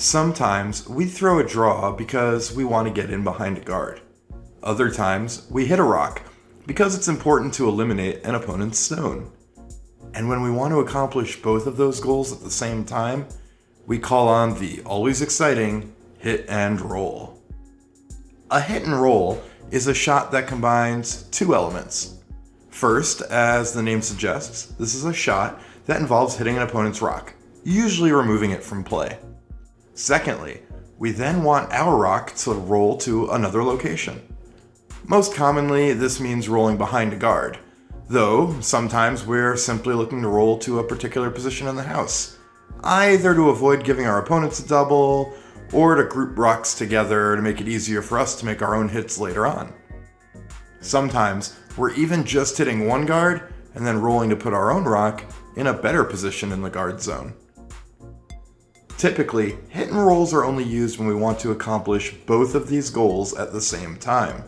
Sometimes we throw a draw because we want to get in behind a guard. Other times we hit a rock because it's important to eliminate an opponent's stone. And when we want to accomplish both of those goals at the same time, we call on the always exciting hit and roll. A hit and roll is a shot that combines two elements. First, as the name suggests, this is a shot that involves hitting an opponent's rock, usually removing it from play. Secondly, we then want our rock to roll to another location. Most commonly, this means rolling behind a guard, though sometimes we're simply looking to roll to a particular position in the house, either to avoid giving our opponents a double, or to group rocks together to make it easier for us to make our own hits later on. Sometimes we're even just hitting one guard and then rolling to put our own rock in a better position in the guard zone. Typically, hit and rolls are only used when we want to accomplish both of these goals at the same time.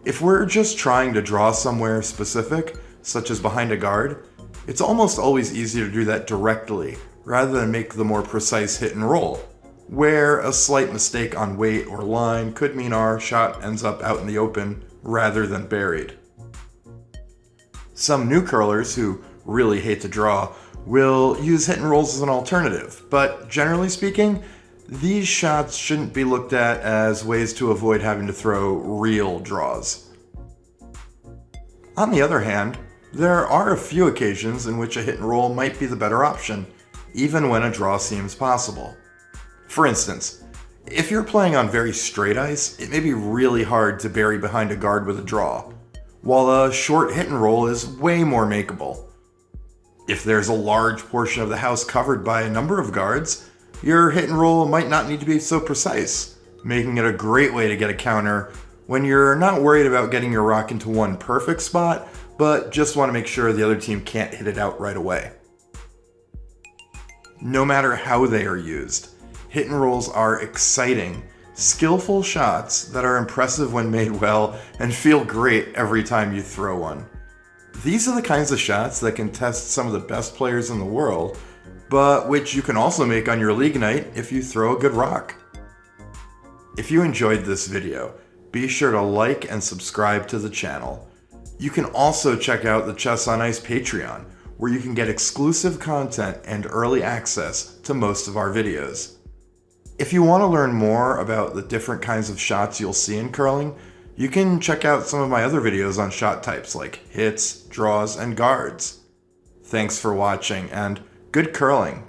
If we're just trying to draw somewhere specific, such as behind a guard, it's almost always easier to do that directly rather than make the more precise hit and roll, where a slight mistake on weight or line could mean our shot ends up out in the open rather than buried. Some new curlers who really hate to draw will use hit and rolls as an alternative, but generally speaking, these shots shouldn't be looked at as ways to avoid having to throw real draws. On the other hand, there are a few occasions in which a hit and roll might be the better option, even when a draw seems possible. For instance, if you're playing on very straight ice, it may be really hard to bury behind a guard with a draw, while a short hit and roll is way more makeable. If there's a large portion of the house covered by a number of guards, your hit and roll might not need to be so precise, making it a great way to get a counter when you're not worried about getting your rock into one perfect spot, but just want to make sure the other team can't hit it out right away. No matter how they are used, hit and rolls are exciting, skillful shots that are impressive when made well and feel great every time you throw one. These are the kinds of shots that can test some of the best players in the world, but which you can also make on your league night if you throw a good rock. If you enjoyed this video, be sure to like and subscribe to the channel. You can also check out the Chess on Ice Patreon, where you can get exclusive content and early access to most of our videos. If you want to learn more about the different kinds of shots you'll see in curling, you can check out some of my other videos on shot types like hits, draws, and guards. Thanks for watching, and good curling!